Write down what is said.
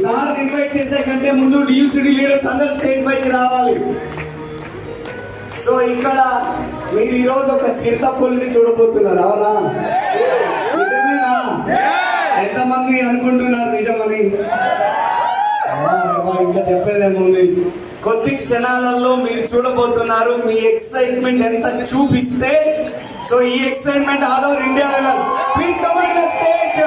Sir invite చేసే కంటే ముందు డియూసిటీ లీడర్స్ అందరు స్టేజ్ పైకి రావాలి. సో ఇక్కడ మీరు ఈరోజు ఒక చిరుతపుల్ని చూడబోతున్నారు, అవునా? నిజమేనా? ఎంతమంది అనుకుంటున్నారు నిజమని? ఇంకా చెప్పేదేముంది, కొద్ది క్షణాలలో మీరు చూడబోతున్నారు. మీ ఎక్సైట్మెంట్ ఎంత చూపిస్తే సో ఈ ఎక్సైట్మెంట్ ఆల్ ఓవర్ ఇండియా వెళ్ళాలి. Please come on the stage.